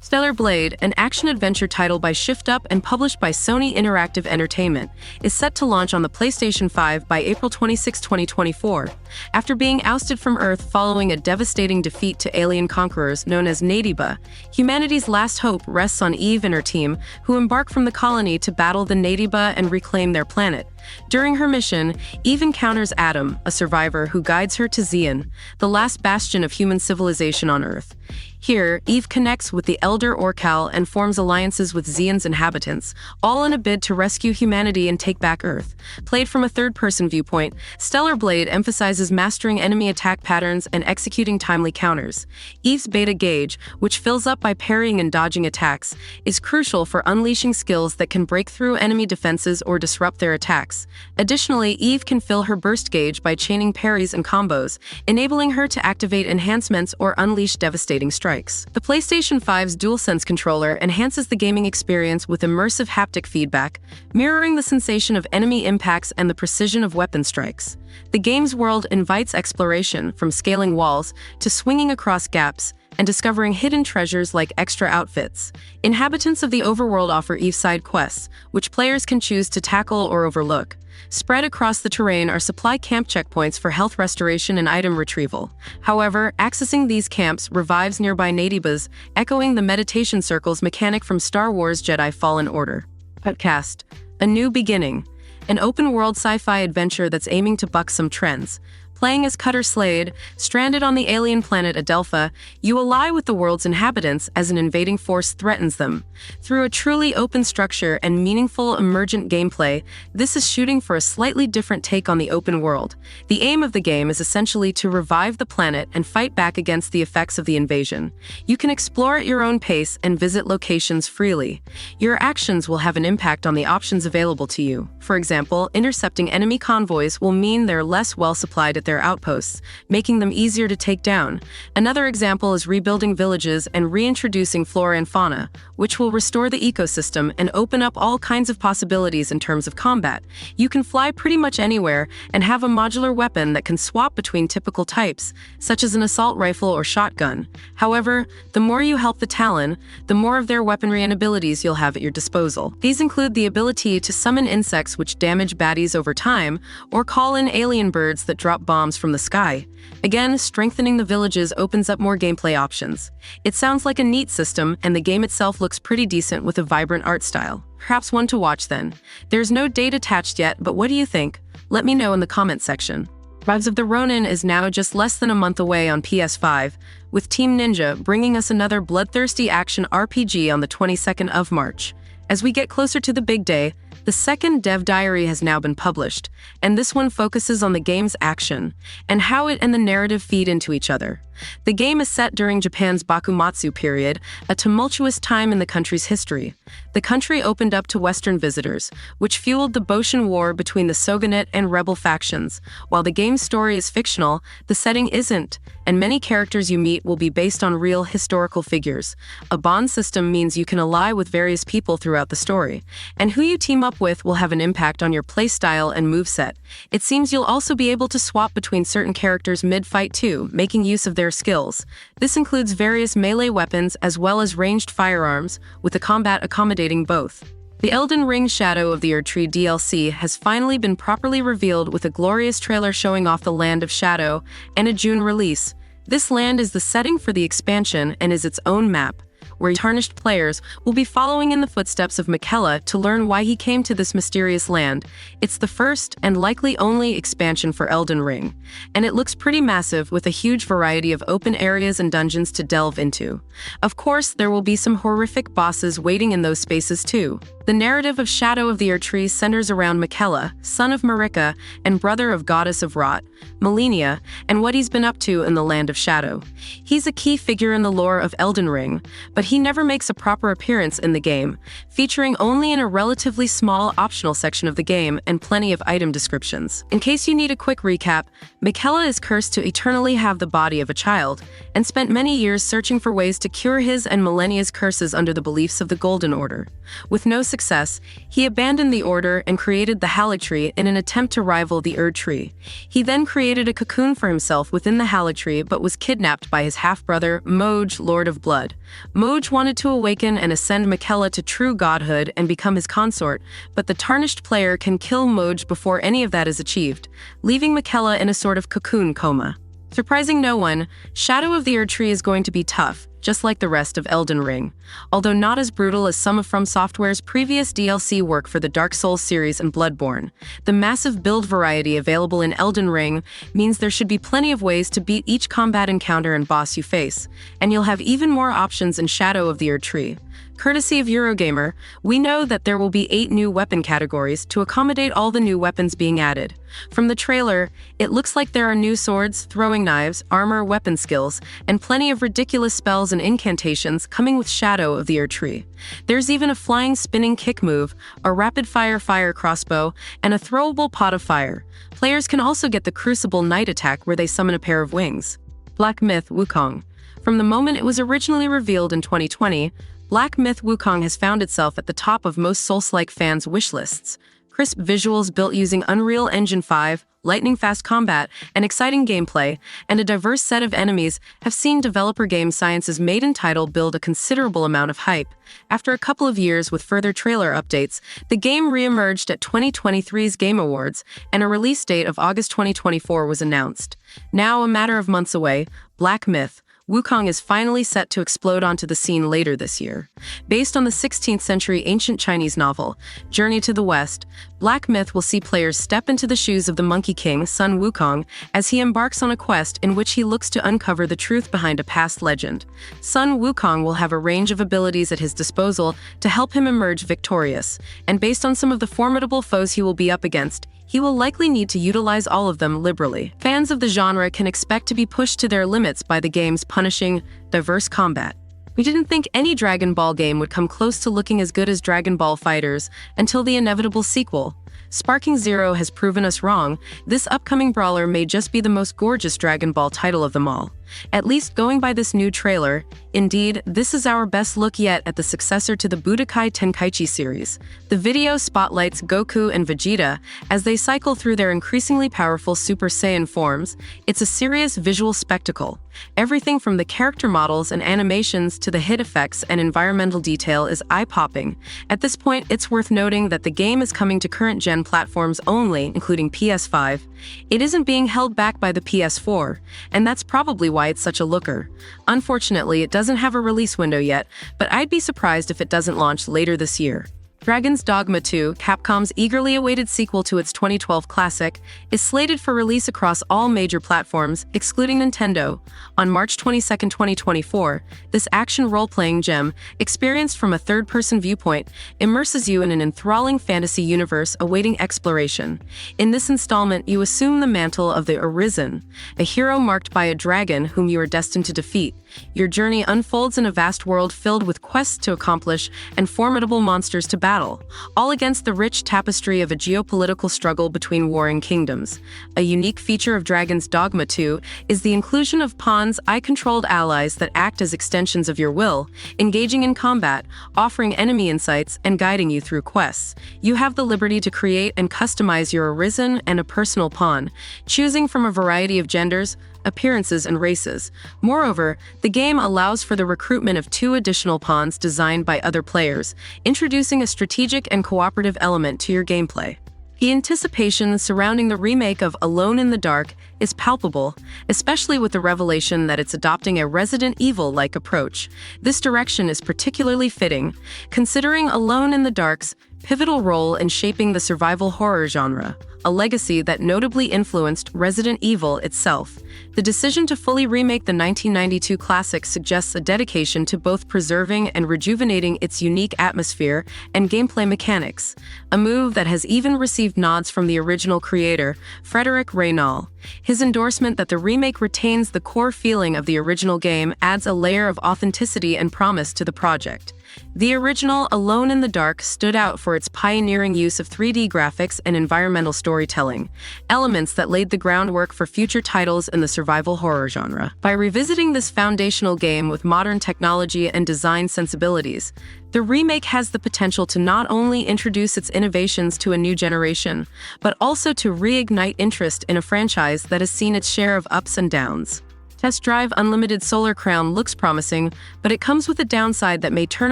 Stellar Blade, an action-adventure title by Shift Up and published by Sony Interactive Entertainment, is set to launch on the PlayStation 5 by April 26, 2024. After being ousted from Earth following a devastating defeat to alien conquerors known as ANTI-WOKE, humanity's last hope rests on Eve and her team, who embark from the colony to battle the ANTI-WOKE and reclaim their planet. During her mission, Eve encounters Adam, a survivor who guides her to Xion, the last bastion of human civilization on Earth. Here, Eve connects with the Elder Orcal and forms alliances with Xion's inhabitants, all in a bid to rescue humanity and take back Earth. Played from a third-person viewpoint, Stellar Blade emphasizes mastering enemy attack patterns and executing timely counters. Eve's beta gauge, which fills up by parrying and dodging attacks, is crucial for unleashing skills that can break through enemy defenses or disrupt their attacks. Additionally, Eve can fill her burst gauge by chaining parries and combos, enabling her to activate enhancements or unleash devastating strikes. The PlayStation 5's DualSense controller enhances the gaming experience with immersive haptic feedback, mirroring the sensation of enemy impacts and the precision of weapon strikes. The game's world invites exploration, from scaling walls to swinging across gaps and discovering hidden treasures like extra outfits. Inhabitants of the overworld offer Eve side quests, which players can choose to tackle or overlook. Spread across the terrain are supply camp checkpoints for health restoration and item retrieval. However, accessing these camps revives nearby ANTI-WOKEs, echoing the meditation circles mechanic from Star Wars Jedi Fallen Order. Outcast A New Beginning, an open-world sci-fi adventure that's aiming to buck some trends. Playing as Cutter Slade, stranded on the alien planet Adelpha, you ally with the world's inhabitants as an invading force threatens them. Through a truly open structure and meaningful emergent gameplay, this is shooting for a slightly different take on the open world. The aim of the game is essentially to revive the planet and fight back against the effects of the invasion. You can explore at your own pace and visit locations freely. Your actions will have an impact on the options available to you. For example, intercepting enemy convoys will mean they're less well-supplied at their outposts, making them easier to take down. Another example is rebuilding villages and reintroducing flora and fauna, which will restore the ecosystem and open up all kinds of possibilities in terms of combat. You can fly pretty much anywhere and have a modular weapon that can swap between typical types, such as an assault rifle or shotgun. However, the more you help the Talon, the more of their weaponry and abilities you'll have at your disposal. These include the ability to summon insects which damage baddies over time, or call in alien birds that drop bombs from the sky. Again, strengthening the villages opens up more gameplay options. It sounds like a neat system, and the game itself looks pretty decent with a vibrant art style. Perhaps one to watch then. There's no date attached yet, but what do you think? Let me know in the comments section. Rise of the Ronin is now just less than a month away on PS5, with Team Ninja bringing us another bloodthirsty action RPG on the 22nd of March. As we get closer to the big day, the second dev diary has now been published, and this one focuses on the game's action and how it and the narrative feed into each other. The game is set during Japan's Bakumatsu period, a tumultuous time in the country's history. The country opened up to Western visitors, which fueled the Boshin War between the Shogunate and rebel factions. While the game's story is fictional, the setting isn't, and many characters you meet will be based on real historical figures. A bond system means you can ally with various people throughout the story, and who you team up with will have an impact on your playstyle and moveset. It seems you'll also be able to swap between certain characters mid-fight too, making use of their skills. This includes various melee weapons as well as ranged firearms, with the combat accommodating both. The Elden Ring Shadow of the Erdtree DLC has finally been properly revealed, with a glorious trailer showing off the Land of Shadow and a June release. This land is the setting for the expansion and is its own map, where tarnished players will be following in the footsteps of Miquella to learn why he came to this mysterious land. It's the first and likely only expansion for Elden Ring, and it looks pretty massive with a huge variety of open areas and dungeons to delve into. Of course, there will be some horrific bosses waiting in those spaces too. The narrative of Shadow of the Erdtree centers around Miquella, son of Marika and brother of Goddess of Rot, Malenia, and what he's been up to in the Land of Shadow. He's a key figure in the lore of Elden Ring, but he never makes a proper appearance in the game, featuring only in a relatively small optional section of the game and plenty of item descriptions. In case you need a quick recap, Miquella is cursed to eternally have the body of a child, and spent many years searching for ways to cure his and Malenia's curses under the beliefs of the Golden Order. With no success, he abandoned the Order and created the Erdtree in an attempt to rival the Erdtree. He then created a cocoon for himself within the Erdtree but was kidnapped by his half-brother, Moj, Lord of Blood. Moj wanted to awaken and ascend Miquella to true godhood and become his consort, but the tarnished player can kill Moj before any of that is achieved, leaving Miquella in a sort of cocoon coma. Surprising no one, Shadow of the Erdtree is going to be tough, just like the rest of Elden Ring. Although not as brutal as some of From Software's previous DLC work for the Dark Souls series and Bloodborne, the massive build variety available in Elden Ring means there should be plenty of ways to beat each combat encounter and boss you face, and you'll have even more options in Shadow of the Erdtree. Courtesy of Eurogamer, we know that there will be 8 new weapon categories to accommodate all the new weapons being added. From the trailer, it looks like there are new swords, throwing knives, armor, weapon skills, and plenty of ridiculous spells and incantations coming with Shadow of the Erdtree. There's even a flying spinning kick move, a rapid-fire fire crossbow, and a throwable pot of fire. Players can also get the Crucible Night attack where they summon a pair of wings. Black Myth Wukong. From the moment it was originally revealed in 2020, Black Myth Wukong has found itself at the top of most Souls-like fans' wishlists. Crisp visuals built using Unreal Engine 5, lightning-fast combat, and exciting gameplay, and a diverse set of enemies have seen developer Game Science's maiden title build a considerable amount of hype. After a couple of years with further trailer updates, the game re-emerged at 2023's Game Awards, and a release date of August 2024 was announced. Now, a matter of months away, Black Myth Wukong is finally set to explode onto the scene later this year. Based on the 16th century ancient Chinese novel, Journey to the West, Black Myth will see players step into the shoes of the Monkey King, Sun Wukong, as he embarks on a quest in which he looks to uncover the truth behind a past legend. Sun Wukong will have a range of abilities at his disposal to help him emerge victorious, and based on some of the formidable foes he will be up against, he will likely need to utilize all of them liberally. Fans of the genre can expect to be pushed to their limits by the game's punishing, diverse combat. We didn't think any Dragon Ball game would come close to looking as good as Dragon Ball FighterZ until the inevitable sequel. Sparking Zero has proven us wrong. This upcoming brawler may just be the most gorgeous Dragon Ball title of them all. At least going by this new trailer, indeed, this is our best look yet at the successor to the Budokai Tenkaichi series. The video spotlights Goku and Vegeta as they cycle through their increasingly powerful Super Saiyan forms. It's a serious visual spectacle. Everything from the character models and animations to the hit effects and environmental detail is eye-popping. At this point, it's worth noting that the game is coming to current-gen platforms only, including PS5. It isn't being held back by the PS4, and that's probably why it's such a looker. Unfortunately, it doesn't have a release window yet, but I'd be surprised if it doesn't launch later this year. Dragon's Dogma 2, Capcom's eagerly awaited sequel to its 2012 classic, is slated for release across all major platforms, excluding Nintendo. On March 22, 2024, this action role-playing gem, experienced from a third-person viewpoint, immerses you in an enthralling fantasy universe awaiting exploration. In this installment, you assume the mantle of the Arisen, a hero marked by a dragon whom you are destined to defeat. Your journey unfolds in a vast world filled with quests to accomplish and formidable monsters to battle, all against the rich tapestry of a geopolitical struggle between warring kingdoms. A unique feature of Dragon's Dogma 2 is the inclusion of pawns, eye-controlled allies that act as extensions of your will, engaging in combat, offering enemy insights, and guiding you through quests. You have the liberty to create and customize your Arisen and a personal pawn, choosing from a variety of genders, appearances, and races. Moreover, the game allows for the recruitment of 2 additional pawns designed by other players, introducing a strategic and cooperative element to your gameplay. The anticipation surrounding the remake of Alone in the Dark is palpable, especially with the revelation that it's adopting a Resident Evil-like approach. This direction is particularly fitting, considering Alone in the Dark's pivotal role in shaping the survival horror genre, a legacy that notably influenced Resident Evil itself. The decision to fully remake the 1992 classic suggests a dedication to both preserving and rejuvenating its unique atmosphere and gameplay mechanics, a move that has even received nods from the original creator, Frederic Reynal. His endorsement that the remake retains the core feeling of the original game adds a layer of authenticity and promise to the project. The original, Alone in the Dark, stood out for its pioneering use of 3D graphics and environmental storytelling, elements that laid the groundwork for future titles in the survival horror genre. By revisiting this foundational game with modern technology and design sensibilities, the remake has the potential to not only introduce its innovations to a new generation, but also to reignite interest in a franchise that has seen its share of ups and downs. Test Drive Unlimited Solar Crown looks promising, but it comes with a downside that may turn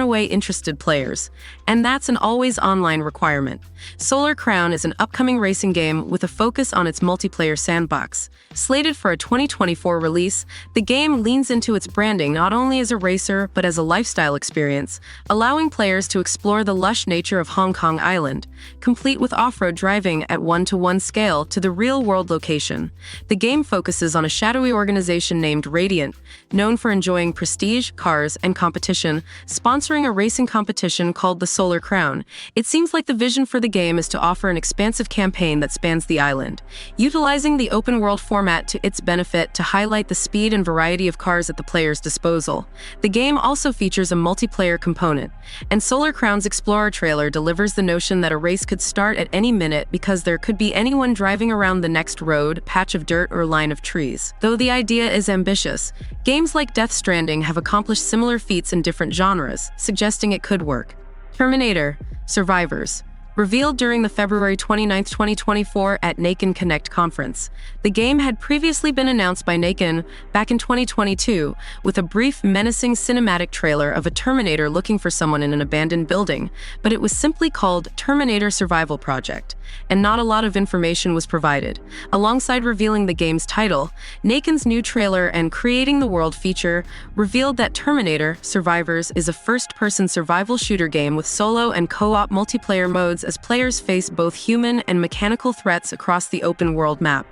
away interested players, and that's an always online requirement. Solar Crown is an upcoming racing game with a focus on its multiplayer sandbox. Slated for a 2024 release, the game leans into its branding not only as a racer but as a lifestyle experience, allowing players to explore the lush nature of Hong Kong Island, complete with off-road driving at 1-to-1 scale to the real-world location. The game focuses on a shadowy organization named Radiant, known for enjoying prestige, cars, and competition, sponsoring a racing competition called the Solar Crown. It seems like the vision for the game is to offer an expansive campaign that spans the island, utilizing the open-world format to its benefit to highlight the speed and variety of cars at the player's disposal. The game also features a multiplayer component, and Solar Crown's Explorer trailer delivers the notion that a race could start at any minute because there could be anyone driving around the next road, patch of dirt, or line of trees. Though the idea is ambitious, games like Death Stranding have accomplished similar feats in different genres, suggesting it could work. Terminator Survivors. Revealed during the February 29, 2024 at Naken Connect conference. The game had previously been announced by Naken back in 2022 with a brief, menacing cinematic trailer of a Terminator looking for someone in an abandoned building, but it was simply called Terminator Survival Project, and not a lot of information was provided. Alongside revealing the game's title, Naken's new trailer and Creating the World feature revealed that Terminator Survivors is a first-person survival shooter game with solo and co-op multiplayer modes as players face both human and mechanical threats across the open-world map.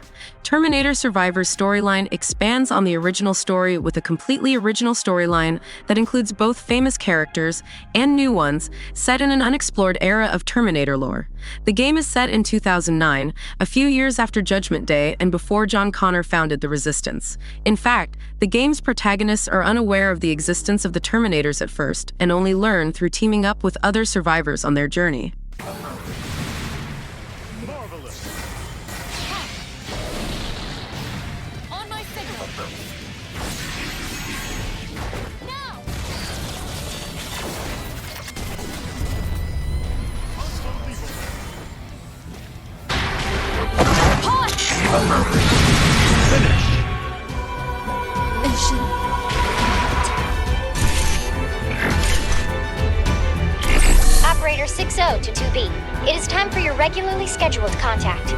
Terminator Survivors' storyline expands on the original story with a completely original storyline that includes both famous characters and new ones set in an unexplored era of Terminator lore. The game is set in 2009, a few years after Judgment Day and before John Connor founded the Resistance. In fact, the game's protagonists are unaware of the existence of the Terminators at first and only learn through teaming up with other survivors on their journey. Marvelous. On my signal. Now. Mission. Operator 60 to 2B. It is time for your regularly scheduled contact.